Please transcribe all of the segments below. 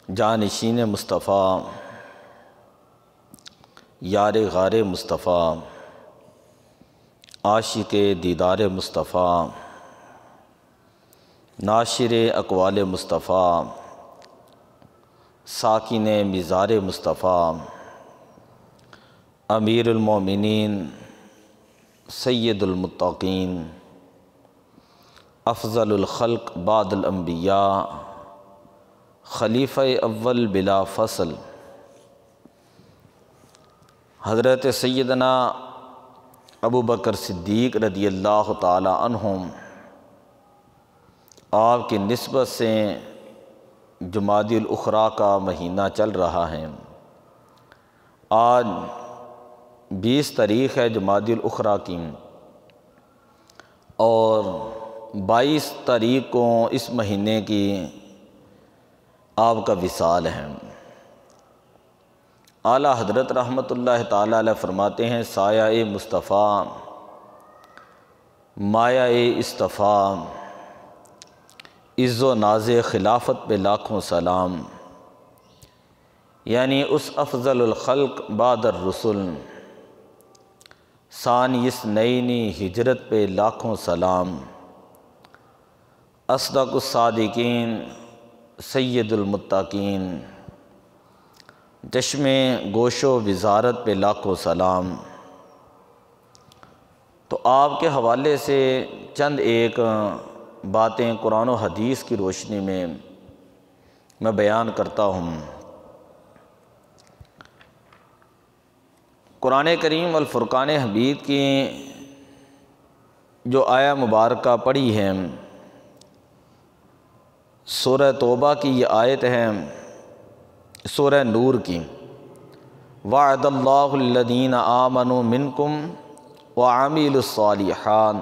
جانشین مصطفیٰ، یار غار مصطفیٰ، عاشق دیدار مصطفیٰ، ناشر اقوال مصطفیٰ، ساکن مزار مصطفیٰ، امیر المومنین، سید المتقین، افضل الخلق بعد الانبیاء، خلیفہ اول بلا فصل، حضرت سیدنا ابو بکر صدیق رضی اللہ تعالی عنہم، آپ کی نسبت سے جمادی الاخری کا مہینہ چل رہا ہے۔ آج 20 تاریخ ہے جمادی الاخری کی، اور 22 تاریخ کو اس مہینے کی آپ کا وصال ہے۔ اعلیٰ حضرت رحمۃ اللہ تعالی علیہ فرماتے ہیں، سایہ مصطفیٰ، مایہ اصطفیٰ، عز و ناز خلافت پہ لاکھوں سلام، یعنی اس افضل الخلق بعد الرسل، ثانی اثنین ہجرت پہ لاکھوں سلام، اصدق الصادقین، سید المتقین، چشم گوش و وزارت پہ لاکھوں سلام۔ تو آپ کے حوالے سے چند ایک باتیں قرآن و حدیث کی روشنی میں بیان کرتا ہوں۔ قرآن کریم الفرقان حمید کی جو آیہ مبارکہ پڑھی ہے، سورہ توبہ کی یہ آیت ہے، سورہ نور کی، وعد اللہ الذین آمنوا منکم وعملوا الصالحات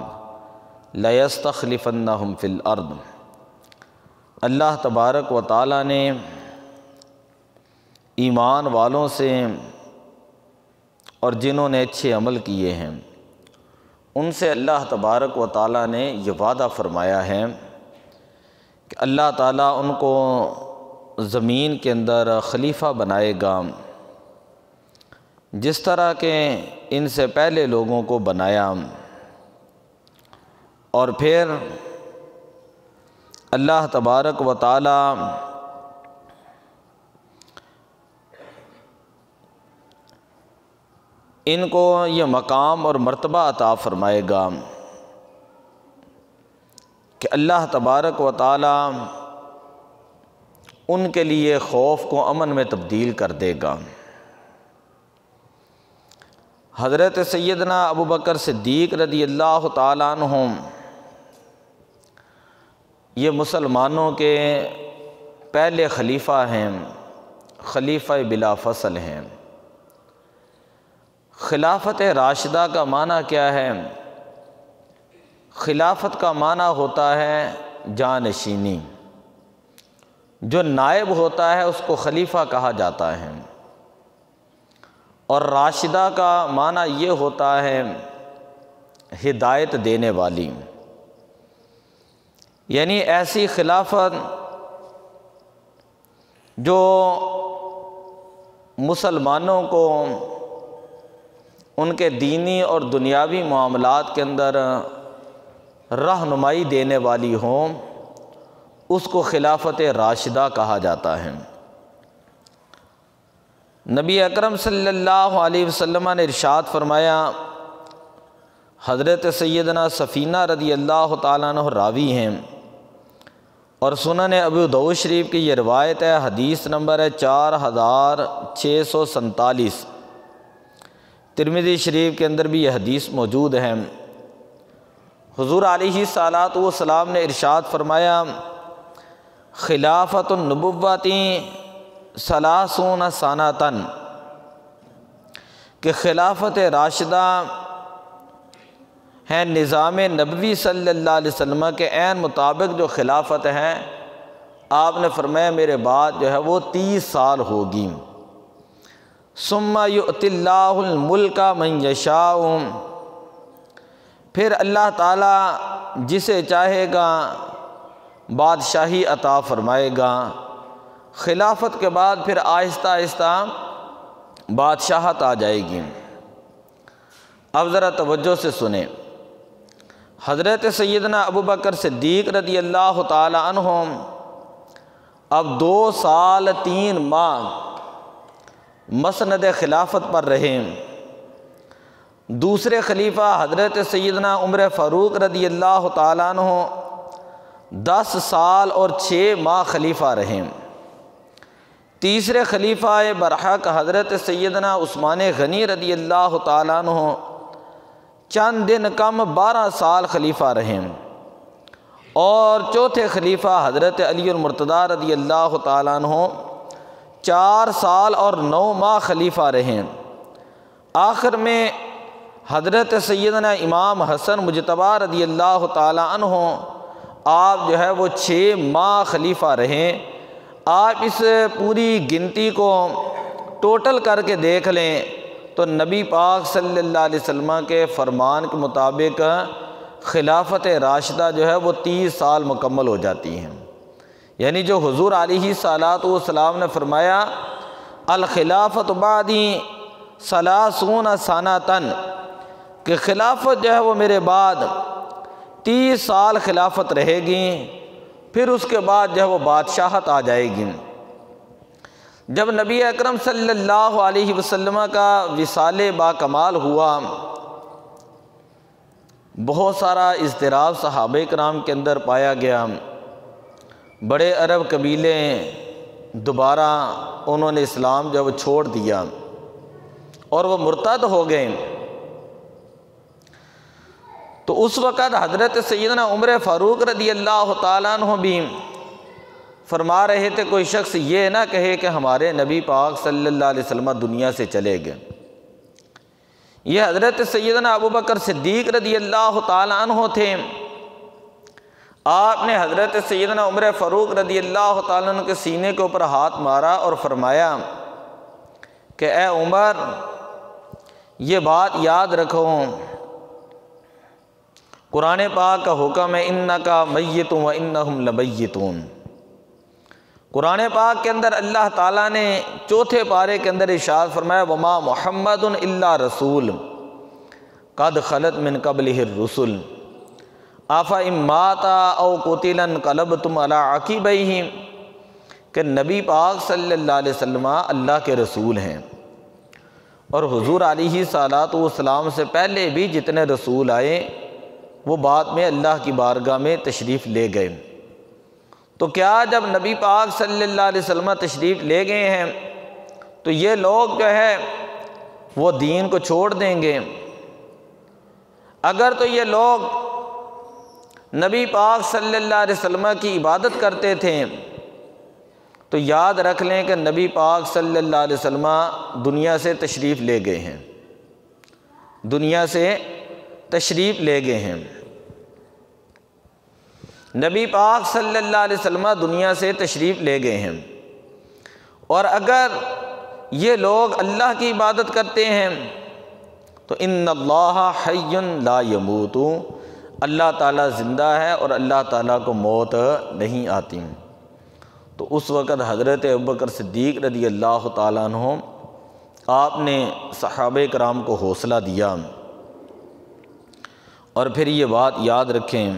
لیستخلفنہم فی الارض۔ اللہ تبارک و تعالیٰ نے ایمان والوں سے اور جنہوں نے اچھے عمل کیے ہیں ان سے اللہ تبارک و تعالیٰ نے یہ وعدہ فرمایا ہے کہ اللہ تعالیٰ ان کو زمین کے اندر خلیفہ بنائے گا، جس طرح کہ ان سے پہلے لوگوں کو بنایا۔ اور پھر اللہ تبارک و تعالیٰ ان کو یہ مقام اور مرتبہ عطا فرمائے گا کہ اللہ تبارک و تعالیٰ ان کے لیے خوف کو امن میں تبدیل کر دے گا۔ حضرت سیدنا ابو بکر صدیق رضی اللہ تعالیٰ عنہم یہ مسلمانوں کے پہلے خلیفہ ہیں، خلیفہ بلا فصل ہیں۔ خلافت راشدہ کا معنی کیا ہے؟ خلافت کا معنی ہوتا ہے جانشینی، جو نائب ہوتا ہے اس کو خلیفہ کہا جاتا ہے، اور راشدہ کا معنی یہ ہوتا ہے ہدایت دینے والی، یعنی ایسی خلافت جو مسلمانوں کو ان کے دینی اور دنیاوی معاملات کے اندر رہنمائی دینے والی ہوں، اس کو خلافت راشدہ کہا جاتا ہے۔ نبی اکرم صلی اللہ علیہ وسلم نے ارشاد فرمایا، حضرت سیدنا سفینہ رضی اللہ تعالیٰ عنہ راوی ہیں، اور سنن ابو داؤد شریف کی یہ روایت ہے، حدیث نمبر ہے 4647، ترمذی شریف کے اندر بھی یہ حدیث موجود ہے۔ حضور علیہ الصلاۃ والسلام نے ارشاد فرمایا، خلافت النبوۃ 30 سنۃ، کہ خلافت راشدہ ہے نظام نبوی صلی اللہ علیہ وسلم کے عین مطابق جو خلافت ہے، آپ نے فرمایا میرے بعد جو ہے وہ 30 سال ہوگی۔ ثم یؤتی اللہ الملک من یشاء، پھر اللہ تعالیٰ جسے چاہے گا بادشاہی عطا فرمائے گا، خلافت کے بعد پھر آہستہ آہستہ بادشاہت آ جائے گی۔ اب ذرا توجہ سے سنیں، حضرت سیدنا ابوبکر صدیق رضی اللہ تعالی عنہ اب 2 سال 3 ماہ مسند خلافت پر رہے۔ دوسرے خلیفہ حضرت سیدنا عمر فاروق رضی اللہ تعالیٰ عنہ 10 سال اور 6 ماہ خلیفہ رہے۔ تیسرے خلیفہ برحق حضرت سیدنا عثمان غنی رضی اللہ تعالیٰ عنہ چند دن کم 12 سال خلیفہ رہے، اور چوتھے خلیفہ حضرت علی المرتضیٰ رضی اللہ تعالیٰ عنہ 4 سال اور 9 ماہ خلیفہ رہے۔ آخر میں حضرت سیدنا امام حسن مجتبیٰ رضی اللہ تعالیٰ عنہ آپ جو ہے وہ 6 ماہ خلیفہ رہے۔ آپ اس پوری گنتی کو ٹوٹل کر کے دیکھ لیں تو نبی پاک صلی اللہ علیہ وسلم کے فرمان کے مطابق خلافت راشدہ جو ہے وہ 30 سال مکمل ہو جاتی ہیں۔ یعنی جو حضور علیہ الصلوۃ والسلام نے فرمایا الخلافت بعدی 30 سنۃ، کہ خلافت جو ہے وہ میرے بعد 30 سال خلافت رہے گی، پھر اس کے بعد جو ہے وہ بادشاہت آ جائے گی۔ جب نبی اکرم صلی اللہ علیہ وسلم کا وصال با کمال ہوا، بہت سارا اضطراب صحابہ کرام کے اندر پایا گیا۔ بڑے عرب قبیلے دوبارہ انہوں نے اسلام جو ہے وہ چھوڑ دیا اور وہ مرتد ہو گئے۔ تو اس وقت حضرت سیدنا عمر فاروق رضی اللہ تعالیٰ عنہ بھی فرما رہے تھے کوئی شخص یہ نہ کہے کہ ہمارے نبی پاک صلی اللہ علیہ وسلم دنیا سے چلے گئے۔ یہ حضرت سیدنا ابوبکر صدیق رضی اللہ تعالیٰ عنہ تھے۔ آپ نے حضرت سیدنا عمر فاروق رضی اللہ تعالیٰ عنہ کے سینے کے اوپر ہاتھ مارا اور فرمایا کہ اے عمر، یہ بات یاد رکھو، قرآن پاک کا حکم ہے انکا میت و انہم لمیتون۔ قرآن پاک کے اندر اللہ تعالیٰ نے 4 پارے کے اندر ارشاد فرمایا وما محمد الا رسول قد خلت من قبلہ الرسل افإن مات او قتل انقلبتم علی عقبیہ، کہ نبی پاک صلی اللہ علیہ وسلم اللہ کے رسول ہیں، اور حضور علیہ الصلوۃ والسلام سے پہلے بھی جتنے رسول آئے وہ بعد میں اللہ کی بارگاہ میں تشریف لے گئے۔ تو کیا جب نبی پاک صلی اللہ علیہ وسلم تشریف لے گئے ہیں تو یہ لوگ جو ہے وہ دین کو چھوڑ دیں گے؟ اگر تو یہ لوگ نبی پاک صلی اللہ علیہ وسلم کی عبادت کرتے تھے تو یاد رکھ لیں کہ نبی پاک صلی اللہ علیہ وسلم دنیا سے تشریف لے گئے ہیں، دنیا سے تشریف لے گئے ہیں۔ نبی پاک صلی اللہ علیہ وسلم دنیا سے تشریف لے گئے ہیں، اور اگر یہ لوگ اللہ کی عبادت کرتے ہیں تو ان اللہ حی لا یموت، اللہ تعالیٰ زندہ ہے اور اللہ تعالیٰ کو موت نہیں آتی۔ تو اس وقت حضرت ابوبکر صدیق رضی اللہ تعالیٰ عنہ آپ نے صحابہ کرام کو حوصلہ دیا، اور پھر یہ بات یاد رکھیں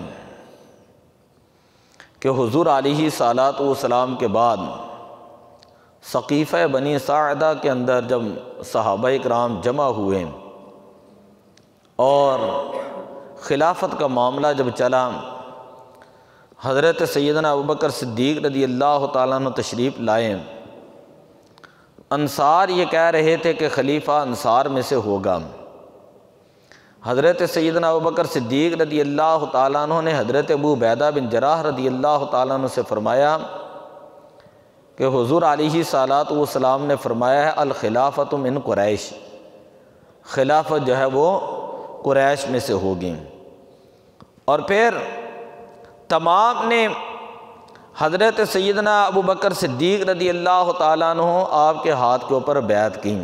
کہ حضور علیہ الصلوۃ والسلام کے بعد سقیفہ بنی ساعدہ کے اندر جب صحابہ کرام جمع ہوئے اور خلافت کا معاملہ جب چلا، حضرت سیدنا ابوبکر صدیق رضی اللہ تعالیٰ عنہ تشریف لائے۔ انصار یہ کہہ رہے تھے کہ خلیفہ انصار میں سے ہوگا۔ حضرت سیدنا ابوبکر صدیق رضی اللہ تعالیٰ عنہ نے حضرت ابو عبیدہ بن جراح رضی اللہ تعالیٰ عنہ سے فرمایا کہ حضور علیہ الصلوۃ والسلام نے فرمایا ہے الخلافۃ من قریش، خلافت جو ہے وہ قریش میں سے ہوگی۔ اور پھر تمام نے حضرت سیدنا ابوبکر صدیق رضی اللہ تعالیٰ عنہ آپ کے ہاتھ کے اوپر بیعت کی۔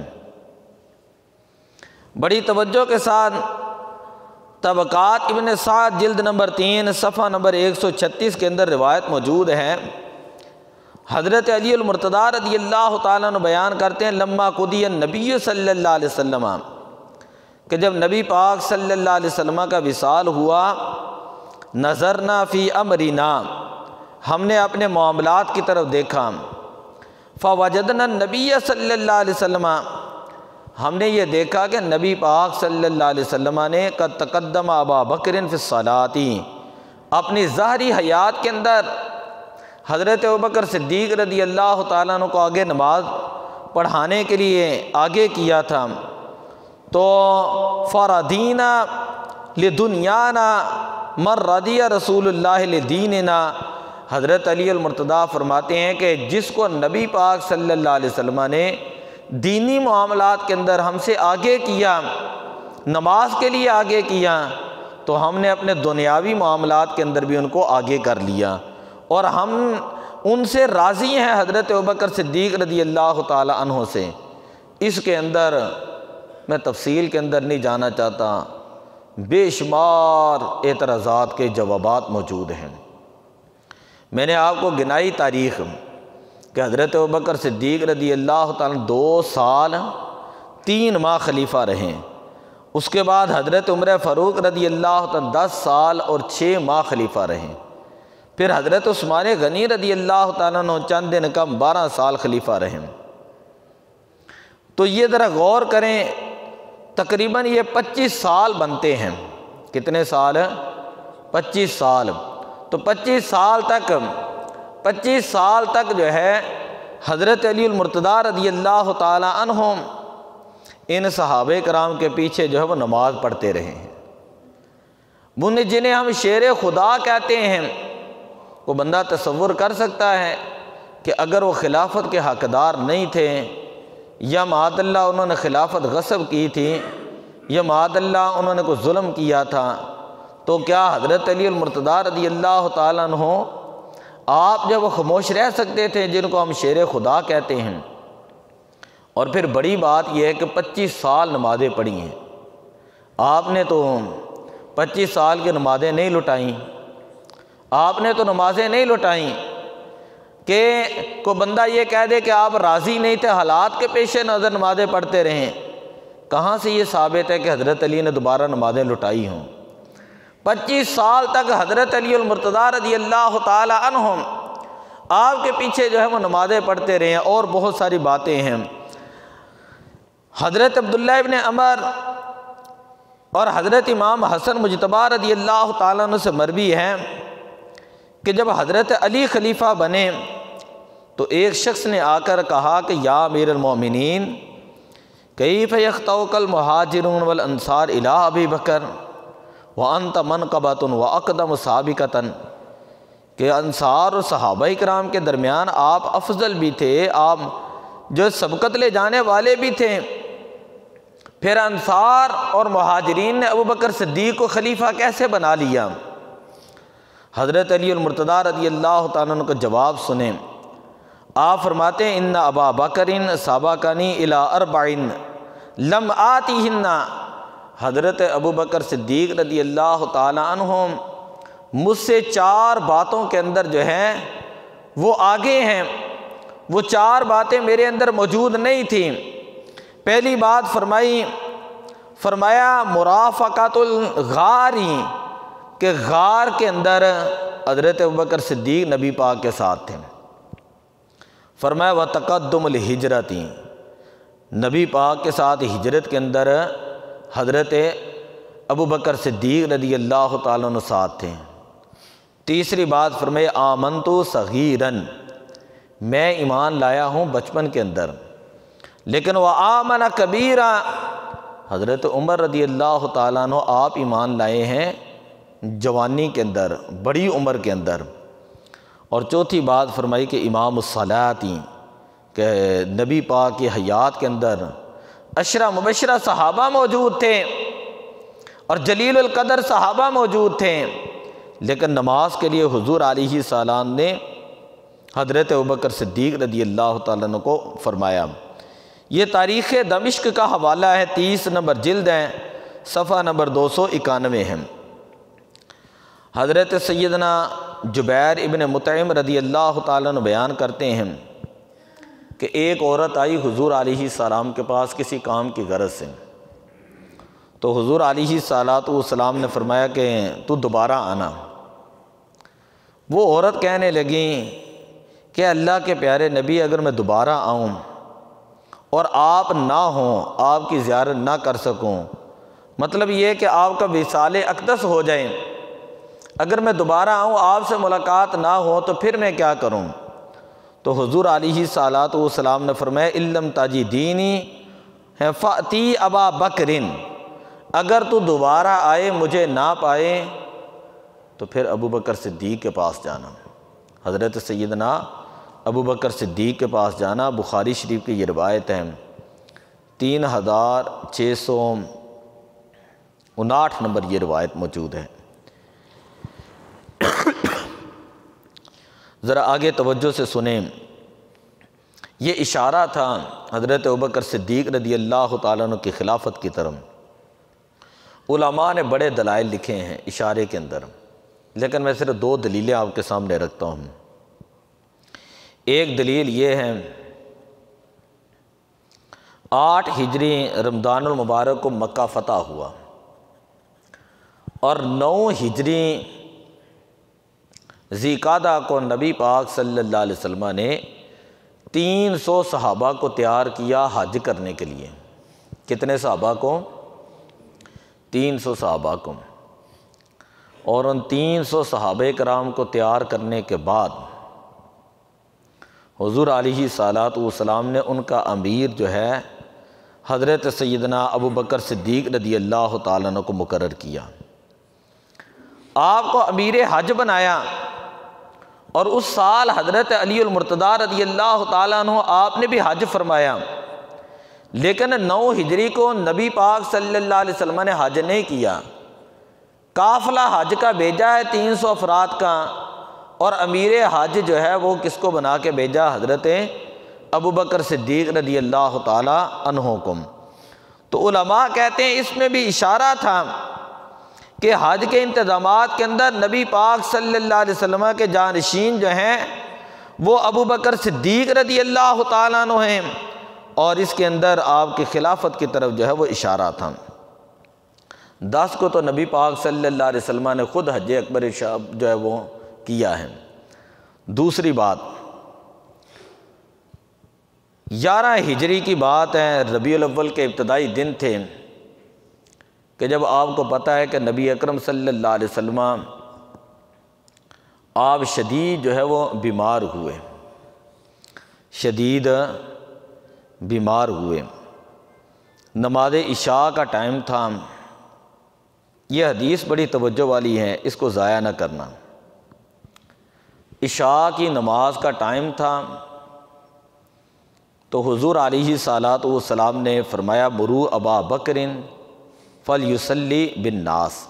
بڑی توجہ کے ساتھ طبقات ابن سعد جلد نمبر 3 صفحہ نمبر 136 کے اندر روایت موجود ہے، حضرت علی المرتضیٰ رضی اللہ تعالیٰ عنہ بیان کرتے ہیں لما قضی النبی صلی اللہ علیہ وسلم، کہ جب نبی پاک صلی اللہ علیہ وسلم کا وصال ہوا، نظرنا فی امرنا، ہم نے اپنے معاملات کی طرف دیکھا، فوجدنا النبی صلی اللہ علیہ وسلم، ہم نے یہ دیکھا کہ نبی پاک صلی اللہ علیہ وسلم نے قد تقدم ابا بکر فی الصلاۃ، اپنی ظاہری حیات کے اندر حضرت ابوبکر صدیق رضی اللہ تعالیٰ عنہ کو آگے نماز پڑھانے کے لیے آگے کیا تھا۔ تو فرضینا لدنیانا من رضی رسول اللہ لدیننا، حضرت علی المرتضیٰ فرماتے ہیں کہ جس کو نبی پاک صلی اللہ علیہ وسلم نے دینی معاملات کے اندر ہم سے آگے کیا، نماز کے لیے آگے کیا، تو ہم نے اپنے دنیاوی معاملات کے اندر بھی ان کو آگے کر لیا، اور ہم ان سے راضی ہیں حضرت ابوبکر صدیق رضی اللہ تعالی عنہ سے۔ اس کے اندر میں تفصیل کے اندر نہیں جانا چاہتا، بے شمار اعتراضات کے جوابات موجود ہیں۔ میں نے آپ کو گنائی تاریخ کہ حضرت ابوبکر صدیق رضی اللہ تعالیٰ 2 سال 3 ماہ خلیفہ رہے، اس کے بعد حضرت عمر فاروق رضی اللہ تعالیٰ 10 سال اور 6 ماہ خلیفہ رہے، پھر حضرت عثمان غنی رضی اللہ تعالیٰ عنہ چند دن کم 12 سال خلیفہ رہے۔ تو یہ ذرا غور کریں، تقریباً یہ 25 سال بنتے ہیں۔ کتنے سال؟ 25 سال۔ تو 25 سال تک جو ہے حضرت علی المرتضیٰ رضی اللہ تعالی عنہ ان صحابہ کرام کے پیچھے جو ہے وہ نماز پڑھتے رہے ہیں، جنہیں ہم شیر خدا کہتے ہیں۔ وہ بندہ تصور کر سکتا ہے کہ اگر وہ خلافت کے حقدار نہیں تھے، یا معاذ اللہ انہوں نے خلافت غصب کی تھی، یا معاذ اللہ انہوں نے کوئی ظلم کیا تھا، تو کیا حضرت علی المرتضیٰ رضی اللہ تعالیٰ عنہ آپ جب وہ خاموش رہ سکتے تھے جن کو ہم شیر خدا کہتے ہیں؟ اور پھر بڑی بات یہ ہے کہ 25 سال نمازیں پڑھی ہیں آپ نے، تو 25 سال کی نمازیں نہیں لٹائیں، آپ نے تو نمازیں نہیں لٹائیں کہ کوئی بندہ یہ کہہ دے کہ آپ راضی نہیں تھے، حالات کے پیش نظر نمازیں پڑھتے رہیں۔ کہاں سے یہ ثابت ہے کہ حضرت علی نے دوبارہ نمازیں لٹائی ہوں؟ 25 سال تک حضرت علی المرتضیٰ رضی اللہ تعالی عنہ آپ کے پیچھے جو ہے وہ نمازیں پڑھتے رہے ہیں۔ اور بہت ساری باتیں ہیں۔ حضرت عبداللہ ابن عمر اور حضرت امام حسن مجتبی رضی اللہ تعالیٰ عنہ سے مروی ہے کہ جب حضرت علی خلیفہ بنے تو ایک شخص نے آ کر کہا کہ یا امیر المومنین کیف یخطؤک المہاجرون والانصار الی ابی بکر وانت منقبۃ واقدم سابقۃ، کہ انصار اور صحابہ کرام کے درمیان آپ افضل بھی تھے، آپ جو سبقت لے جانے والے بھی تھے، پھر انصار اور مہاجرین نے ابوبکر صدیق کو خلیفہ کیسے بنا لیا؟ حضرت علی المرتضیٰ رضی اللہ تعالیٰ عنہ کا جواب سنیں۔ آپ فرماتے ہیں ان ابا بکر سبقنی الی 4 لم آتیہن، حضرت ابوبکر صدیق رضی اللہ تعالیٰ عنہ مجھ سے 4 باتوں کے اندر جو ہیں وہ آگے ہیں، وہ 4 باتیں میرے اندر موجود نہیں تھیں۔ پہلی بات فرمایا مرافقۃ الغاری، کہ غار کے اندر حضرت ابوبکر صدیق نبی پاک کے ساتھ تھے۔ فرمایا وتقدم الہجرت، نبی پاک کے ساتھ ہجرت کے اندر حضرت ابوبکر صدیق رضی اللہ تعالیٰ عنہ ساتھ تھے۔ تیسری بات فرمایا آمنت صغیراً، میں ایمان لایا ہوں بچپن کے اندر، لیکن وآمن کبیرا، حضرت عمر رضی اللہ تعالیٰ عنہ آپ ایمان لائے ہیں جوانی کے اندر، بڑی عمر کے اندر۔ اور چوتھی بات فرمائی کہ امام الصلاۃ، کہ نبی پاک کی حیات کے اندر 10 مبشرہ صحابہ موجود تھے اور جلیل القدر صحابہ موجود تھے، لیکن نماز کے لیے حضور علیہ السلام نے حضرت ابوبکر صدیق رضی اللہ تعالیٰ عنہ کو فرمایا۔ یہ تاریخ دمشق کا حوالہ ہے، 30 نمبر جلد ہے، صفحہ نمبر 291 ہے۔ حضرت سیدنا جبیر ابن مطعم رضی اللہ تعالیٰ عنہ بیان کرتے ہیں کہ ایک عورت آئی حضور علیہ السلام کے پاس کسی کام کی غرض سے، تو حضور علیہ السلام نے فرمایا کہ تو دوبارہ آنا۔ وہ عورت کہنے لگی کہ اللہ کے پیارے نبی، اگر میں دوبارہ آؤں اور آپ نہ ہوں، آپ کی زیارت نہ کر سکوں، مطلب یہ کہ آپ کا وصال اقدس ہو جائے، اگر میں دوبارہ آؤں آپ سے ملاقات نہ ہو تو پھر میں کیا کروں؟ تو حضور علیہ السلام نے فرمایا اِلَّمْ تَجِدِینِی فَأْتِی ابا بکرٍ، اگر تو دوبارہ آئے مجھے نہ پائے تو پھر ابو بکر صدیق کے پاس جانا، حضرت سیدنا ابو بکر صدیق کے پاس جانا۔ بخاری شریف کی یہ روایت ہے، 3659 نمبر یہ روایت موجود ہے۔ ذرا آگے توجہ سے سنیں، یہ اشارہ تھا حضرت ابوبکر صدیق رضی اللہ تعالیٰ عنہ کی خلافت کی طرف۔ علماء نے بڑے دلائل لکھے ہیں اشارے کے اندر، لیکن میں صرف 2 دلیلیں آپ کے سامنے رکھتا ہوں۔ ایک دلیل یہ ہے، 8 ہجری رمضان المبارک کو مکہ فتح ہوا اور 9 ہجری ذی القعدہ کو نبی پاک صلی اللہ علیہ وسلم نے 300 صحابہ کو تیار کیا حج کرنے کے لیے۔ کتنے صحابہ کو؟ 300 صحابہ کو۔ اور ان 300 صحابہ کرام کو تیار کرنے کے بعد حضور علیہ السلام نے ان کا امیر جو ہے حضرت سیدنا ابو بکر صدیق رضی اللہ تعالیٰ عنہ کو مقرر کیا، آپ کو امیر حج بنایا، اور اس سال حضرت علی المرتضیٰ رضی اللہ تعالیٰ عنہ آپ نے بھی حج فرمایا، لیکن 9 ہجری کو نبی پاک صلی اللہ علیہ وسلم نے حج نہیں کیا۔ قافلہ حج کا بھیجا ہے 300 افراد کا، اور امیر حج جو ہے وہ کس کو بنا کے بھیجا؟ حضرت ابو بکر صدیق رضی اللہ تعالی عنہ کو۔ تو علماء کہتے ہیں اس میں بھی اشارہ تھا کہ حج کے انتظامات کے اندر نبی پاک صلی اللہ علیہ وسلم کے جانشین جو ہیں وہ ابو بکر صدیق رضی اللہ تعالیٰ عنہ ہیں، اور اس کے اندر آپ کی خلافت کی طرف جو ہے وہ اشارہ تھا۔ 10 کو تو نبی پاک صلی اللہ علیہ وسلم نے خود حج اکبر جو ہے وہ کیا ہے۔ دوسری بات، 11 ہجری کی بات ہے، ربیع الاول کے ابتدائی دن تھے کہ جب آپ کو پتہ ہے کہ نبی اکرم صلی اللہ علیہ وسلم آپ شدید جو ہے وہ بیمار ہوئے، شدید بیمار ہوئے، نماز عشاء کا ٹائم تھا۔ یہ حدیث بڑی توجہ والی ہے، اس کو ضائع نہ کرنا۔ عشاء کی نماز کا ٹائم تھا، تو حضور علیہ السلام نے فرمایا مرو ابا بکر فلیصلی بالناس،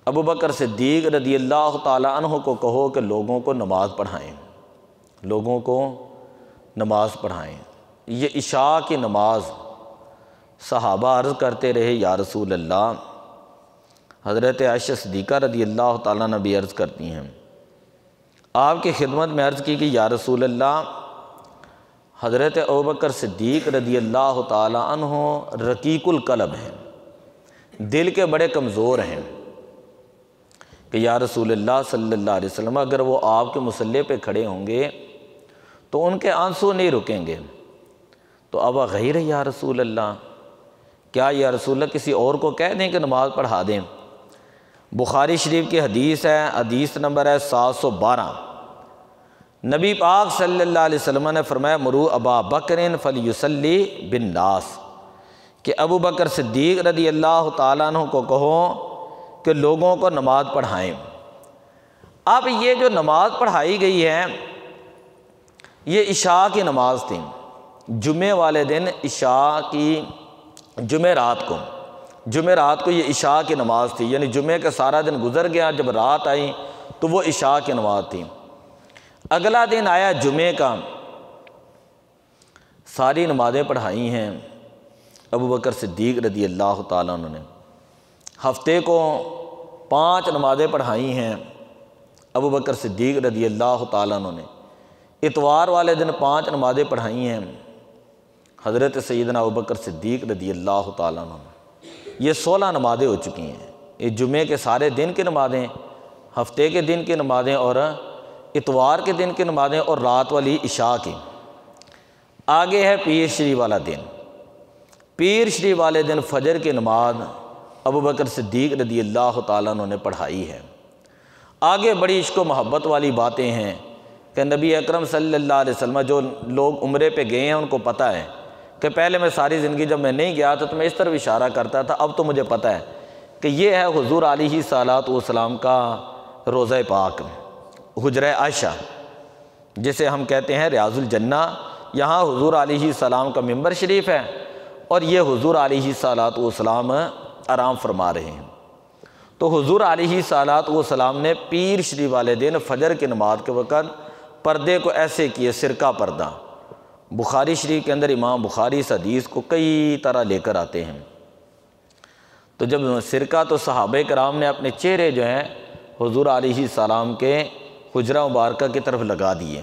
ابو بکر صدیق رضی اللہ تعالیٰ عنہ کو کہو کہ لوگوں کو نماز پڑھائیں، لوگوں کو نماز پڑھائیں۔ یہ عشاء کی نماز صحابہ عرض کرتے رہے یا رسول اللہ، حضرت عائشہ صدیقہ رضی اللہ تعالیٰ عنہ بھی عرض کرتی ہیں، آپ کی خدمت میں عرض کی کہ یا رسول اللہ، حضرت ابوبکر صدیق رضی اللہ تعالیٰ عنہ رقیق القلب ہیں، دل کے بڑے کمزور ہیں، کہ یا رسول اللہ صلی اللہ علیہ وسلم اگر وہ آپ کے مصلی پہ کھڑے ہوں گے تو ان کے آنسو نہیں رکیں گے۔ تو اب غیر یا رسول اللہ، کیا یا رسول اللہ کسی اور کو کہہ دیں کہ نماز پڑھا دیں؟ بخاری شریف کی حدیث ہے، حدیث نمبر ہے 712، نبی پاک صلی اللہ علیہ وسلم نے فرمایا مرو ابا بکر فلیصلی بالناس، کہ ابو بکر صدیق رضی اللہ تعالیٰ عنہ کو کہو کہ لوگوں کو نماز پڑھائیں۔ اب یہ جو نماز پڑھائی گئی ہے یہ عشاء کی نماز تھی، جمعے والے دن عشاء کی، جمعرات کو یہ عشاء کی نماز تھی، یعنی جمعے کا سارا دن گزر گیا، جب رات آئی تو وہ عشاء کی نماز تھی۔ اگلا دن آیا جمعے کا، ساری نمازیں پڑھائی ہیں ابو بکر صدیق رضی اللہ تعالیٰ عنہ نے، ہفتے کو 5 نمازیں پڑھائی ہیں ابو بکر صدیق رضی اللہ تعالیٰ عنہ نے اتوار والے دن 5 نمازیں پڑھائی ہیں حضرت سیدنا ابو بکر صدیق رضی اللہ تعالیٰ عنہ نے۔ یہ 16 نمازیں ہو چکی ہیں، یہ جمعے کے سارے دن کی نمازیں، ہفتے کے دن کی نمازیں اور اتوار کے دن کی نمازیں اور رات والی عشاء کی۔ آگے ہے پیر شریف والا دن۔ پیر شریف والے دن فجر کی نماز ابو بکر صدیق رضی اللہ تعالیٰ عنہ نے پڑھائی ہے۔ آگے بڑی عشق و محبت والی باتیں ہیں کہ نبی اکرم صلی اللہ علیہ وسلم، جو لوگ عمرے پہ گئے ہیں ان کو پتہ ہے کہ پہلے میں ساری زندگی جب میں نہیں گیا تو میں اس طرف اشارہ کرتا تھا، اب تو مجھے پتہ ہے کہ یہ ہے حضور علیہ صلوٰۃ والسلام کا روضہ پاک، حجرہ عائشہ، جسے ہم کہتے ہیں ریاض الجنہ۔ یہاں حضور علیہ السلام کا ممبر شریف ہے اور یہ حضور علیہ صلوٰۃ والسلام آرام فرما رہے ہیں۔ تو حضور علیہ صلوٰۃ والسلام نے پیر شریف والے دن فجر کی نماز کے وقت پردے کو ایسے کیے، سرکہ پردہ۔ بخاری شریف کے اندر امام بخاری اس حدیث کو کئی طرح لے کر آتے ہیں۔ تو جب سرکہ، تو صحابہ کرام نے اپنے چہرے جو ہیں حضور علیہ السلام کے حجرہ مبارکہ کی طرف لگا دیے۔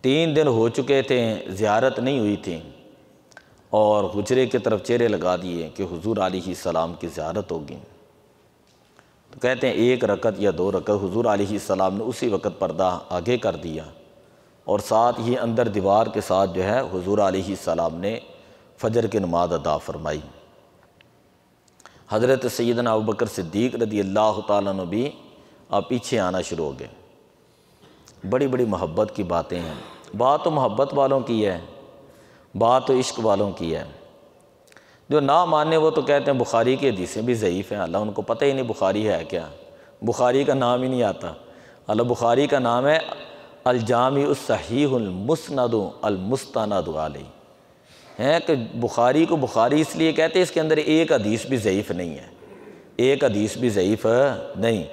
3 دن ہو چکے تھے، زیارت نہیں ہوئی تھی، اور حجرے کی طرف چہرے لگا دیے کہ حضور علیہ السلام کی زیارت ہوگی۔ تو کہتے ہیں 1 رکعت یا 2 رکعت حضور علیہ السلام نے اسی وقت پردہ آگے کر دیا، اور ساتھ ہی اندر دیوار کے ساتھ جو ہے حضور علیہ السلام نے فجر کی نماز ادا فرمائی۔ حضرت سیدنا ابوبکر صدیق رضی اللہ تعالیٰ عنہ بھی آپ پیچھے آنا شروع ہو گئے۔ بڑی بڑی محبت کی باتیں ہیں۔ بات تو محبت والوں کی ہے، بات تو عشق والوں کی ہے۔ جو نہ مانے وہ تو کہتے ہیں بخاری کی حدیثیں بھی ضعیف ہیں، اللہ ان کو پتہ ہی نہیں بخاری ہے کیا، بخاری کا نام ہی نہیں آتا۔ اللہ بخاری کا نام ہے الجامع الصحیح المسند المستند علیہ، ہے کہ بخاری کو بخاری اس لیے کہتے ہیں اس کے اندر ایک حدیث بھی ضعیف نہیں ہے، ایک حدیث بھی ضعیف نہیں،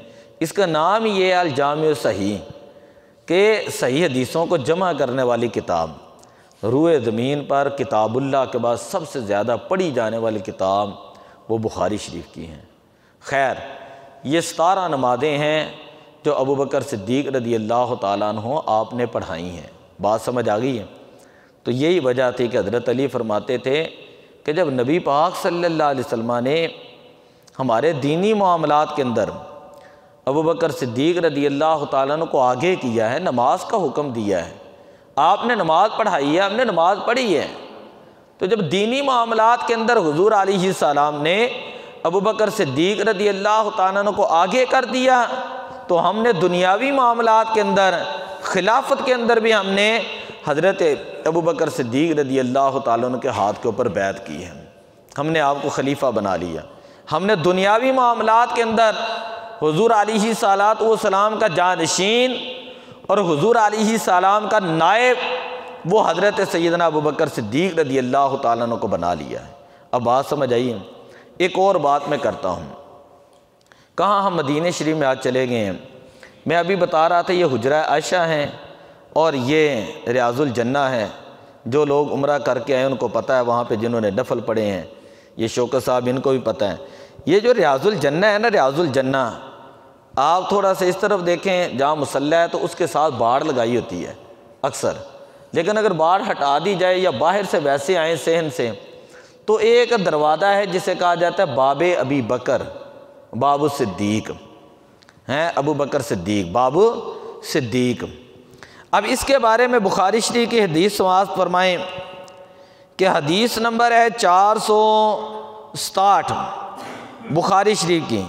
اس کا نام ہی یہ الجامع الصحیح کہ صحیح حدیثوں کو جمع کرنے والی کتاب۔ روئے زمین پر کتاب اللہ کے بعد سب سے زیادہ پڑھی جانے والی کتاب وہ بخاری شریف کی ہیں۔ خیر، یہ 17 نمازیں ہیں جو ابو بکر صدیق رضی اللہ تعالیٰ عنہ آپ نے پڑھائی ہیں۔ بات سمجھ آ گئی ہے؟ تو یہی وجہ تھی کہ حضرت علی فرماتے تھے کہ جب نبی پاک صلی اللہ علیہ وسلم نے ہمارے دینی معاملات کے اندر ابو بکر صدیق رضی اللہ تعالیٰ عنہ کو آگے کیا ہے، نماز کا حکم دیا ہے، آپ نے نماز پڑھائی ہے، ہم نے نماز پڑھی ہے، تو جب دینی معاملات کے اندر حضور علیہ السلام نے ابو بکر صدیق رضی اللہ تعالیٰ عنہ کو آگے کر دیا، تو ہم نے دنیاوی معاملات کے اندر، خلافت کے اندر بھی ہم نے حضرت ابو بکر صدیق رضی اللہ تعالیٰ عنہ کے ہاتھ کے اوپر بیعت کی ہے، ہم نے آپ کو خلیفہ بنا لیا۔ ہم نے دنیاوی معاملات کے اندر حضور علیہ صلوات والسلام کا جانشین اور حضور علیہ السلام کا نائب وہ حضرت سیدنا ابو بکر صدیق رضی اللہ تعالیٰ عنہ کو بنا لیا ہے۔ اب بات سمجھ آئی ہے؟ ایک اور بات میں کرتا ہوں، کہاں ہم مدینہ شریف میں آج چلے گئے ہیں۔ میں ابھی بتا رہا تھا یہ حجرہ عائشہ ہیں اور یہ ریاض الجنہ ہے۔ جو لوگ عمرہ کر کے آئے ان کو پتہ ہے، وہاں پہ جنہوں نے نفل پڑھے ہیں، یہ شوکت صاحب ان کو بھی پتہ ہے۔ یہ جو ریاض الجنہ ہے نا، ریاض الجنہ، آپ تھوڑا سا اس طرف دیکھیں، جہاں مصلی ہے تو اس کے ساتھ باڑ لگائی ہوتی ہے اکثر، لیکن اگر باڑ ہٹا دی جائے یا باہر سے ویسے آئیں صحن سے، تو ایک دروازہ ہے جسے کہا جاتا ہے باب ابی بکر، باب الصدیق، ہیں ابو بکر صدیق، باب صدیق۔ اب اس کے بارے میں بخاری شریف کی حدیث سماعت فرمائیں کہ حدیث نمبر ہے 467 بخاری شریف کی۔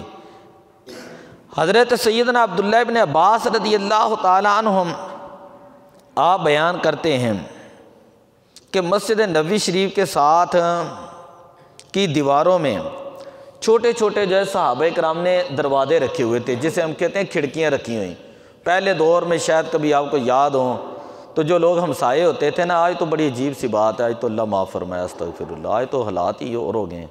حضرت سیدنا عبداللہ ابن عباس رضی اللہ تعالی عنہم آپ بیان کرتے ہیں کہ مسجد نبوی شریف کے ساتھ کی دیواروں میں چھوٹے چھوٹے جو ہے صحابہ کرام نے دروازے رکھے ہوئے تھے، جسے ہم کہتے ہیں کھڑکیاں رکھی ہوئیں۔ پہلے دور میں شاید کبھی آپ کو یاد ہوں تو جو لوگ ہمسائے ہوتے تھے نا، آج تو بڑی عجیب سی بات ہے، آج تو اللہ معاف فرمائے، استغفر اللہ، آج تو حالات ہی اور ہو گئے ہیں،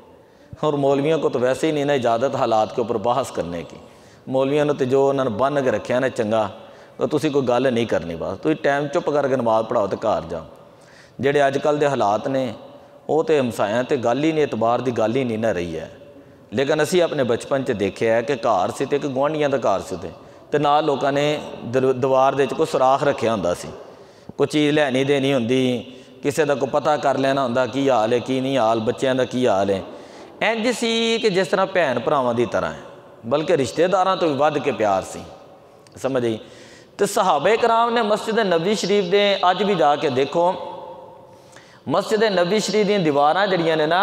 اور مولویوں کو تو ویسے ہی نہیں نا اجازت حالات کے اوپر بحث کرنے کی۔ مولویوں نے تو جو انہوں نے بن کے رکھا نا چنگا، تو تسی کوئی گل نہیں کرنی، بس تو ٹائم چپ کر کے نماز پڑھاؤ تو گھر جاؤ۔ جڑے اج کل دے حالات نے وہ تو ہمسایاں تے گل ہی نہیں، اعتبار دی گل ہی نہیں نہ رہی ہے۔ لیکن اسی اپنے بچپن چ دیکھا ہے کہ گھر سے تے کہ گوانڈیاں دا گھر سے تے تو نال لوگوں نے دیوار دے کوئی سوراخ رکھیا ہوندا سی، کوئی چیز لینی دینی ہوندی، کسی دا کوئی پتہ کر لینا ہوندا کی حال ہے کی نہیں حال، بچیاں دا کی حال ہے، انج سی کہ جس طرح بھین بھراواں دی طرح ہے، بلکہ رشتہ داراں تو بھی ود کے پیار سی، سمجھ آئی۔ تو صحابہ کرام نے مسجد نبوی شریف دے اج بھی جا کے دیکھو، مسجد نبوی شریف دی دیواراں جڑیاں نے نا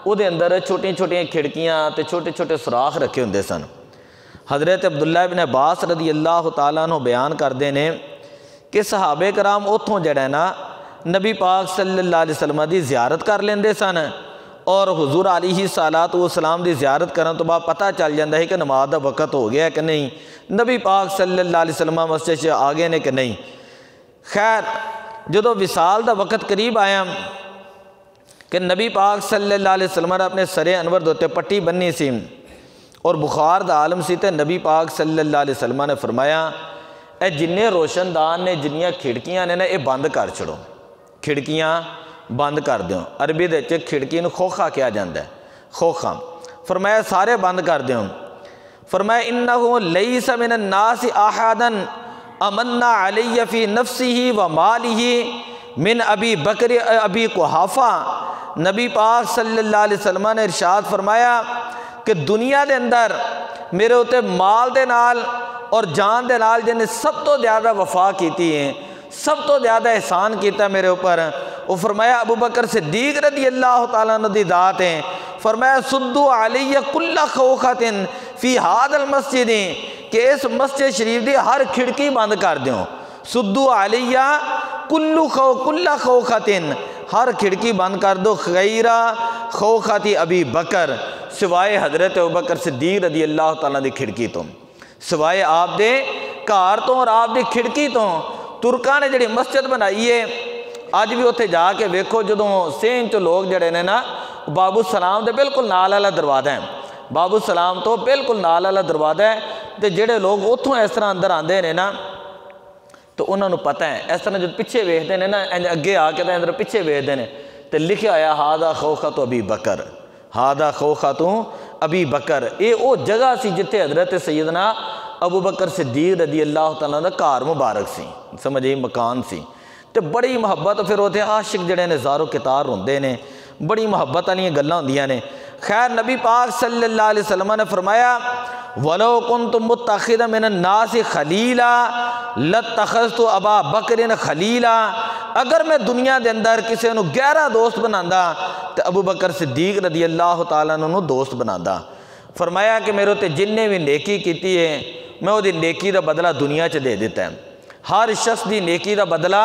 وہ دے اندر چھوٹی چھوٹی کھڑکیاں تے چھوٹے چھوٹے سوراخ رکھے ہوندے سن۔ حضرت عبداللہ ابن عباس رضی اللہ تعالیٰ عنہ بیان کردے نے کہ صحابہ کرام اتھوں جڑا ہے نا نبی پاک صلی اللہ علیہ وسلم دی زیارت کر لیندے سن، اور حضور علیہ الصلوۃ والسلام دی زیارت کرن تو بعد پتہ چل جاندہ ہے کہ نماز دا وقت ہو گیا ہے کہ نہیں، نبی پاک صلی اللہ علیہ وسلم مسجد سے آ گئے نے کہ نہیں۔ خیر جدو وصال دا وقت قریب آیا کہ نبی پاک صلی اللہ علیہ وسلم نے اپنے سر انور دوتے پٹی بننی سی اور بخار دا عالم سی، تے نبی پاک صلی اللہ علیہ وسلم نے فرمایا اے جننے روشن دان نے جنیاں کھڑکیاں نے نا یہ بند کر چھڑو، کھڑکیاں بند کر دیو۔ عربی دے وچ کھڑکی نو کھوکھا کہا جاندا ہے، کھوکھا۔ فرمایا سارے بند کر دیو۔ فرمایا انہو لیس من الناس احدا امن علی فی نفسہ و مالہ من ابی بکر ابی قحافہ۔ نبی پاک صلی اللہ علیہ وسلم نے ارشاد فرمایا کہ دنیا دے اندر میرے ہوتے مال دے نال اور جان دے نال جن نے سب تو زیادہ وفا کیتی ہیں، سب تو زیادہ احسان کیتا میرے اوپر، وہ فرمایا ابو بکر صدیق رضی اللہ تعالیٰ عنہ دی ذات ہیں۔ فرمایا سدو علی کل خوخۃ فی ھذا المسجد، کہ اس مسجد شریف دی ہر کھڑکی بند کر دیوں، سدو علی کل خوخۃ، ہر کھڑکی بند کر دو، غیر خوخۃ ابی بکر، سوائے حضرت ابوبکر صدیق رضی اللہ تعالیٰ دی کھڑکی تو، سوائے آپ دے گھر تو اور آپ دی کھڑکی تو۔ ترکاں نے جڑی مسجد بنائی ہے اج بھی اتنے جا کے ویکھو، جدوں سین چ لوگ جڑے نے نا بابو السلام دے بالکل نال والا دروازہ ہے، بابو السلام تو بالکل نال والا دروازہ ہے، تے جڑے لوگ اتھوں اس طرح اندر آندے نے نا تو انہوں نے پتہ ہے، اس طرح جب پیچھے ویکھدے نے نا اگے آ کے اندر پیچھے ویکھدے نے تے لکھیا آیا ھذا خوخۃ ابی بکر، ھذا خوخۃ ابی بکر۔ یہ وہ جگہ سی جتھے حضرت سیدنا ابو بکر صدیق رضی اللہ تعالیٰ دا گھر مبارک سی، سمجھے مکان سی، تے بڑی محبت پھر ہوتے عاشق جڑے نے زارو کتار ہوندے نے، بڑی محبت والی گلاں ہوندیاں نے۔ خیر نبی پاک صلی اللہ علیہ وسلم نے فرمایا وَلَوْ كُنْتُ مُتَّخِذًا مِنَ النَّاسِ خَلِيلًا لَاتَّخَذْتُ أَبَا بَكْرٍ خَلِيلًا، اگر میں دنیا دے اندر کسی نو گہرا دوست بناندا تو ابو بکر صدیق رضی اللہ تعالیٰ عنہ دوست بناندا۔ فرمایا کہ میرے تے جن نے بھی نیکی کیتی ہے میں وہ دی نیکی دا بدلہ دنیا چ دے دیتا ہے، ہر شخص دی نیکی دا بدلہ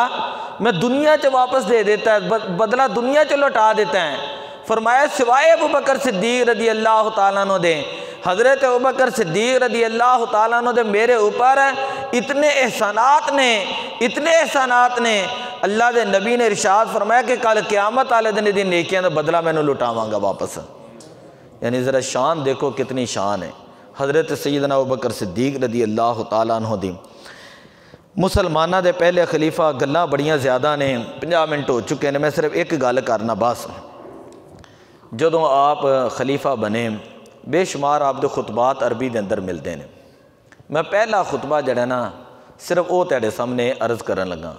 میں دنیا چ واپس دے دیتا ہے، بدلہ دنیا چ لوٹا دیتا ہے۔ فرمایا سوائے ابو بکر صدیق رضی اللہ تعالیٰ عنہ دے، حضرت ابو بکر صدیق رضی اللہ تعالیٰ عنہ دے میرے اوپر اتنے احسانات نے، اتنے احسانات نے، اللہ دے نبی نے ارشاد فرمایا کہ کل قیامت والے دن دی نیکیاں دا بدلہ میں نے لٹاواں گا واپس۔ یعنی ذرا شان دیکھو کتنی شان ہے حضرت سیدنا ابوبکر صدیق رضی اللہ تعالیٰ عنہ دی۔ مسلمانہ دے پہلے خلیفہ گلاں بڑیاں زیادہ نے، 50 منٹ ہو چکے ہیں، میں صرف ایک گل کرنا بس۔ جدوں آپ خلیفہ بنے بے شمار آپ دے خطبات عربی دے اندر ملتے ہیں، میں پہلا خطبہ جڑا نا صرف وہ تیرے سامنے عرض کرن لگا۔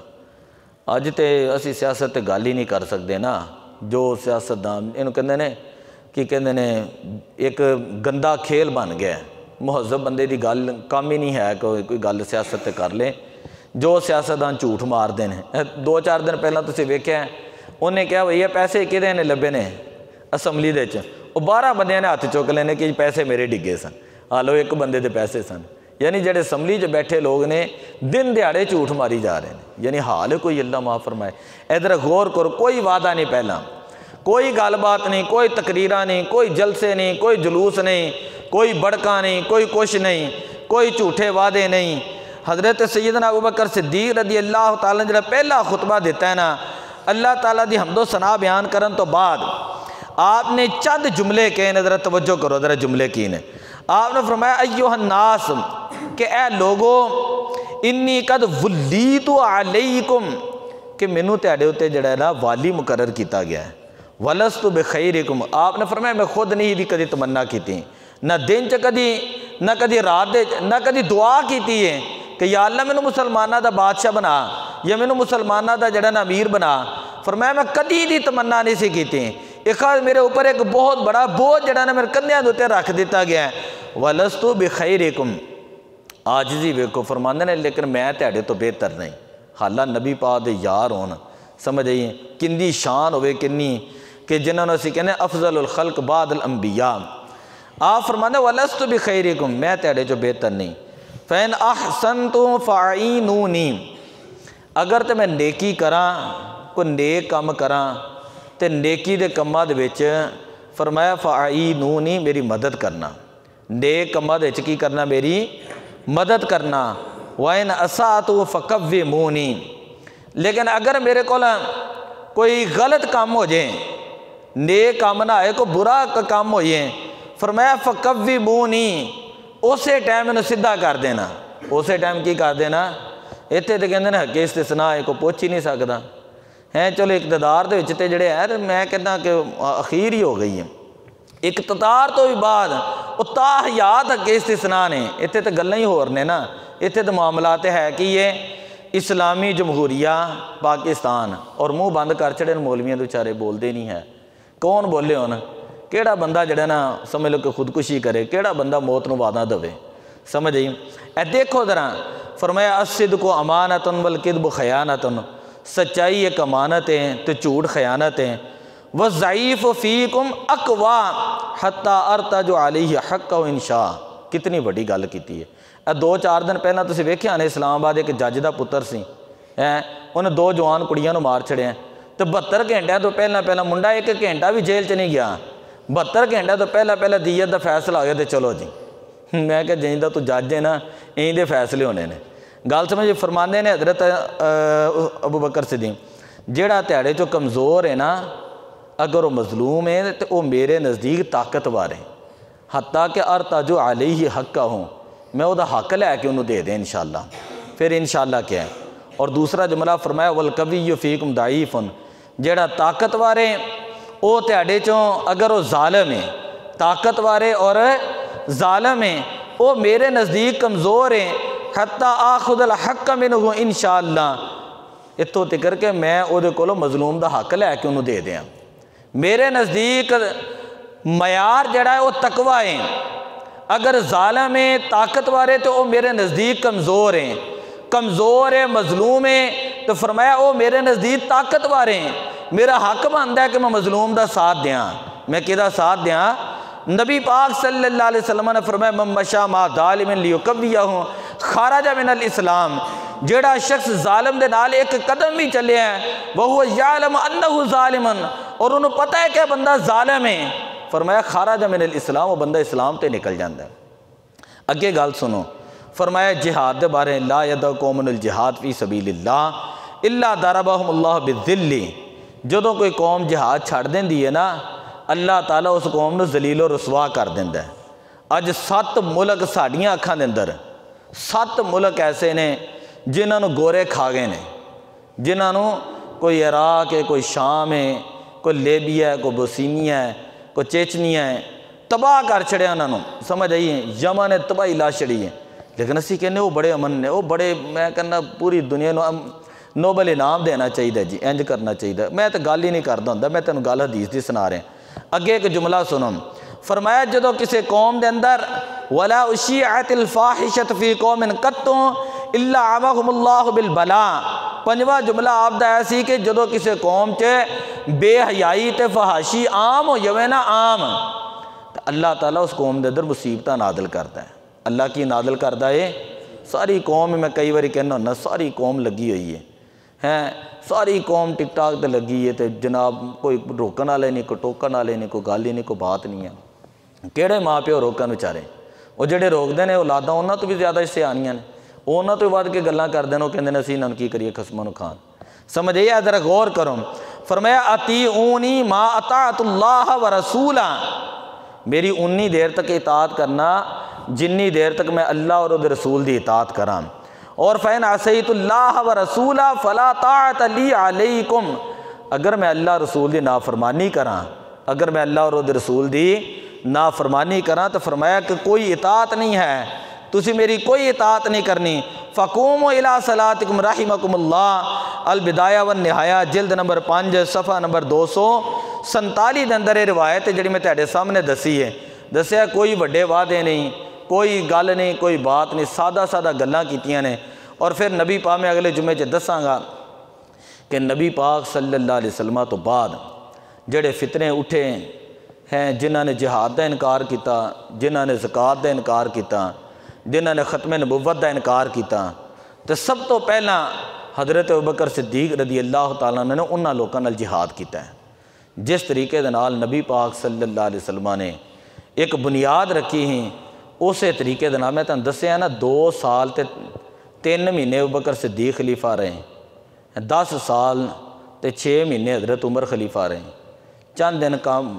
اج تے اسی سیاست تے گل ہی نہیں کر سکتے نا، جو سیاستدان انہوں کہندے نے کہ کہندے نے ایک گندا کھیل بن گیا ہے، مہذب بندے دی گل کام ہی نہیں ہے کوئی گل سیاست تے کر لے، جو سیاستدان جھوٹ مار دے نے۔ 2-4 دن پہلے تسی ویکھیا انہیں کہا بھئی یہ پیسے کدے نے لبے نے اسمبلی دے وچ، وہ 12 بندیاں نے ہاتھ چک لینے کہ پیسے میرے ڈگے سن، حالو ایک بندے دے پیسے سن۔ یعنی جڑے اسمبلی چ بیٹھے لوگ نے دن دیہڑے جھوٹ ماری جا رہے ہیں، یعنی حال کوئی اللہ معاف فرمائے۔ ادھر غور کرو، کوئی وعدہ نہیں پہلا، کوئی گل بات نہیں، کوئی تقریراں نہیں، کوئی جلسے نہیں، کوئی جلوس نہیں، کوئی بڑکاں نہیں، کوئی کچھ نہیں، کوئی جھوٹے وعدے نہیں۔ حضرت سیدنا ابوبکر صدیق رضی اللہ تعالیٰ نے جڑا پہلا خطبہ دیتا ہے نا، اللہ تعالیٰ دی حمد و ثنا بیان کرن تو بعد آپ نے چند جملے کہے نے، ذرا توجہ کرو، ذرا جملے کی نے۔ آپ نے فرمایا ایھا الناس، کہ اے لوگو انی قد ولیت علیکم، کہ مینوں تہاڈے اوتے جڑا ہے نا والی مقرر کیتا گیا ہے، ولست بخیرکم، آپ نے فرمایا میں خود نہیں دی کدی تمنا کیتی، نہ دن چ کدی نہ کدی رات دے نہ کدی دعا کیتی ہے کہ یا اللہ مینوں مسلماناں دا بادشاہ بنا یا مینوں مسلماناں دا جڑا نا امیر بنا۔ فرمایا میں کدی دی تمنا نہیں سی کیتی، ایک میرے اوپر ایک بہت بڑا بوجھ جڑا نا میرے کندھیاں دے اوتے رکھ دیتا گیا ہے۔ وَلَسْتُ بِخَيْرِكُمْ، عاجزی ویکھو، فرماندے نے لیکن میں تہاڈے تو بہتر نہیں۔ حالہ نبی پاک دے یار ہون، سمجھ آئیے کندی شان ہوئے کنی کہ جنہوں نے اسی کہنے افضل الخلق بعد الانبیاء۔ آپ فرماندے وَلَسْتُ بِخَيْرِكُمْ، میں تہاڈے جو بہتر نہیں۔ فَإِنْ أَحْسَنْتُمْ فَأَعِينُونِي، اگر تے میں نیکی کراں، کوئی نیک کام کراں تے نیکی دے کماں دے وچ فرمایا فَأَعِينُونِي، میری مدد کرنا، نیک کماں دے وچ کی کرنا، میری مدد کرنا۔ وَإِنْ أَسَأْتُ فَقَوِّمُونِي، لیکن اگر میرے کو کوئی غلط کام ہو جائے، نیک کام نہ آئے، کوئی برا کام ہو جائے، فرمایا فَقَوِّمُونِي، اسی ٹائم انہوں سدھا کر دینا۔ اسی ٹائم کی کر دینا؟ اتنے تو کہتے ہیں حق استثناء ہے، کوئی پوچھ ہی نہیں سکتا ہے۔ چلو اقتدار دے وچ تے جڑے ہے میں کہنا کہ اخیر ہی ہو گئی ہے، اقتدار تو بھی بعد وہ تاحیات حق استثناء نے، اتنے تو گلاں ہی ہور نے نا، اتنے تو معاملات ہے کہ یہ اسلامی جمہوریہ پاکستان اور منہ بند کر چھڑے مولویاں دے بیچارے بولدے نہیں ہے۔ کون بولے ہون؟ کیڑا بندہ جڑا نا سمجھ لو کہ خودکشی کرے، کیڑا بندہ موت نو وعدہ دے، سمجھ آئی؟ اے دیکھو ذرا، فرمایا الصدق امانۃ والکذب خیانۃ، سچائی ایک امانت ہے تو جھوٹ خیانت ہے۔ والضعیف فیکم اقوی حتی ارتجع علیہ حق و انشاء، کتنی بڑی گل کیتی ہے۔ اے 2-4 دن پہلا تسی ویکھیا نے اسلام آباد ایک جج دا پتر سی، انہیں 2 جوان کڑیاں نو مار چھڑیا تو 72 گھنٹے تو پہلا منڈا 1 گھنٹہ بھی جیل چ نہیں گیا، 72 گھنٹے تو پہلا دیت دا فیصلہ ہو گیا تو چلو جی، میں کہ جائیں دا تو جج ہے نا این دے فیصلے ہونے نے۔ گل سمجھ فرماندے نے حضرت ابو بکر صدیق، جیڑا تہاڈے چو کمزور ہے نا، اگر وہ مظلوم ہے تو وہ میرے نزدیک طاقتور ہے، حتیٰ کہ ارتجع علیہ حقہ ہوں، میں وہ دا حق لے کے انہوں دے دیں انشاءاللہ۔ پھر انشاءاللہ کیا ہے؟ اور دوسرا جملہ فرمایا والقوی فیکم ضعیف، جیڑا طاقتور ہے وہ تہاڈے چوں اگر وہ ظالم ہے، طاقتور ہے اور ظالم ہے، وہ میرے نزدیک کمزور ہے، حتیٰ آخذ الحق منہ انشاءاللہ، اتوں تکر کے میں وہ دے کولو مظلوم دا حق لے کے انہوں دے دیاں۔ میرے نزدیک معیار جڑا ہے وہ تقوی ہے، اگر ظالم ہے طاقتور ہے تو وہ میرے نزدیک کمزور ہیں، کمزور ہے مظلوم ہے تو فرمایا وہ میرے نزدیک طاقتور ہیں، میرا حق بنتا ہے کہ میں مظلوم دا ساتھ دیاں۔ میں کدا ساتھ دیاں؟ نبی پاک صلی اللہ علیہ وسلم نے فرمایا من مشى مع ظالم لیقویہ خرج من الاسلام، جیڑا شخص ظالم دے نال ایک قدم بھی چلے ہیں وہ یعلم انہ ظالم، اور انہوں پتہ ہے کہ بندہ ظالم ہے، فرمایا خرج من الاسلام، وہ بندہ اسلام تے نکل جاندہ ہے۔ اگے گل سنو، فرمایا جہاد دے بارے لا یدع قوم الجہاد فی سبیل اللہ الا ضربہم اللہ بالذل، جدوں کوئی قوم جہاد چھڑ دیندی ہے نا، اللہ تعالیٰ اس قوم نو ذلیل و رسوا کر دیندہ ہے۔ اج 7 ملک ساڈیاں اکھاں دے اندر 7 ملک ایسے نے جنہاں نو گورے کھا گئے نے، جنہاں نو کوئی عراق ہے، کوئی شام ہے، کوئی لیبیا ہے، کوئی بوسنیا ہے، کوئی چیچنیا ہے، تباہ کر چھڑیا انہاں نو، سمجھ آئیے؟ یمن نے تباہی لا چھڑی ہے، لیکن اسی کہنے وہ بڑے امن نے، وہ بڑے، میں کہنا پوری دنیا نو نوبل انعام دینا چاہیے جی، انج کرنا چاہیے۔ میں تو گل ہی نہیں کرتا ہوں، میں تینوں گل حدیث دی سنا رہے ہیں۔ اگے ایک جملہ سنو، فرمایا جدو کسی قوم دے اندر وَلَا أُشِيعَتِ الْفَاحِشَةُ فِي قَوْمٍ قَطٌّ إِلَّا عَمَهُمُ اللَّهُ بِالْبَلَاءِ، 5واں جملہ آپ دا ایسی کہ جدو کسی قوم چ بے حیائی تے فحاشی عام ہو جاوے نا، عام، تو اللہ تعالیٰ اس قوم دے اندر مصیبتاں نازل کرتا ہے۔ اللہ کی نازل کرتا ہے؟ ساری قوم، میں کئی باری کہنا ہونا ساری قوم لگی ہوئی ہے، ساری قوم ٹک ٹاک تے لگی ہے، تے جناب کوئی روکن والے نہیں، کوئی ٹوکن والے نہیں، کوئی گل ہی نہیں، کوئی بات نہیں ہے۔ کیڑے ماں پیو روکن بیچارے؟ وہ جڑے روکتے ہیں اولاداں انہاں تو بھی زیادہ سیانیاں نے، وہ انہاں تو ود کے گلاں کردے نے، وہ کہندے نے اسی انہاں کی کریے خصماں نو کھان۔ سمجھ آئی؟ ذرا غور کرو، فرمایا اطیعونی ما اطاعت اللہ ورسولہ، میری انی دیر تک اطاعت کرنا جنی دیر تک میں اللہ اور اس رسول دی اطاعت کراں۔ اور فَإِنْ عَصَيْتُ اللَّهَ وَرَسُولَهُ فَلَا طَاعَةَ لِي عَلَيْكُمْ، اگر میں اللہ رسول دی نافرمانی کراں، اگر میں اللہ اور اس رسول دی نافرمانی کراں تو فرمایا کہ کوئی اطاعت نہیں ہے، تسی میری کوئی اطاعت نہیں کرنی۔ فقوموا الی صلاتکم رحمکم اللہ، البدایہ والنہایہ جلد نمبر 5 صفحہ نمبر 247 دے اندر یہ روایت ہے جڑی میں تہاڈے سامنے دسی ہے۔ دسیا کوئی وڈے وعدے نہیں، کوئی گل نہیں، کوئی بات نہیں، سادہ سادہ گلاں کیتیاں نے۔ اور پھر نبی پاک میں اگلے جمعے دساں گا کہ نبی پاک صلی اللہ علیہ وسلم تو بعد جڑے فتنے اٹھے ہیں، جنہاں نے جہاد دا انکار کیتا، جنہاں نے زکوٰۃ دا انکار کیتا، جنہاں نے ختم نبوت دا انکار کیتا، تو سب تو پہلا حضرت ابوبکر صدیق رضی اللہ تعالیٰ عنہ نے انہاں لوکاں نال جہاد کیتا ہے۔ جس طریقے دے نال نبی پاک صلی اللہ علیہ وسلم نے ایک بنیاد رکھی ہی، اسی طریقے دے نال میں تانوں دسیا نا 2 سال تے 3 مہینے ابوبکر صدیق خلیفہ رہے ہیں، 10 سال تے 6 مہینے حضرت عمر خلیفہ رہے ہیں، چند دن کم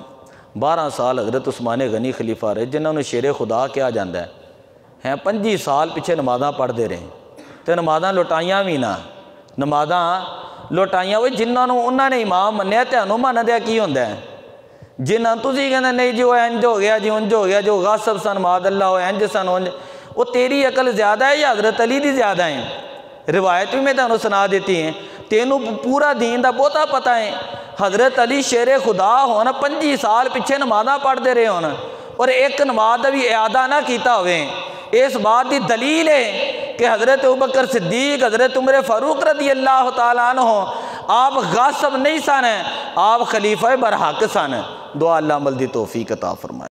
12 سال حضرت عثمان غنی خلیفہ رہے جنہوں نے شیر خدا کیا جاندہ ہے۔ 25 سال پیچھے نمازاں پڑھ دے رہے تے نمازاں لوٹائیاں بھی نہ، نمازاں لوٹائیاں وہ جنہوں نے امام منیا تے انہوں منع دیا کی ہوندہ ہے، جنہاں تسی کہندے نہیں جی وہ انج ہو گیا، جی انج ہو گیا، جو غاصب سن معاذ اللہ وہ انج سن انج، وہ تیری عقل زیادہ ہے یا حضرت علی دی زیادہ ہیں؟ روایت بھی میں تانوں سنا دیتی ہیں، تینوں پورا دین دا بہتا پتہ ہے۔ حضرت علی شیر خدا ہونا 25 سال پیچھے نمازاں پڑھ دے رہے ہونا اور ایک نماز دا بھی اعادہ نہ کیتا ہوئے، اس بات دی دلیل ہے کہ حضرت ابوبکر صدیق، حضرت عمر فاروق رضی اللہ تعالیٰ عنہ آپ غاصب نہیں سن، آپ خلیفہ برحق سن۔ دعا اللہ عمل دی توفیق عطا فرمائے۔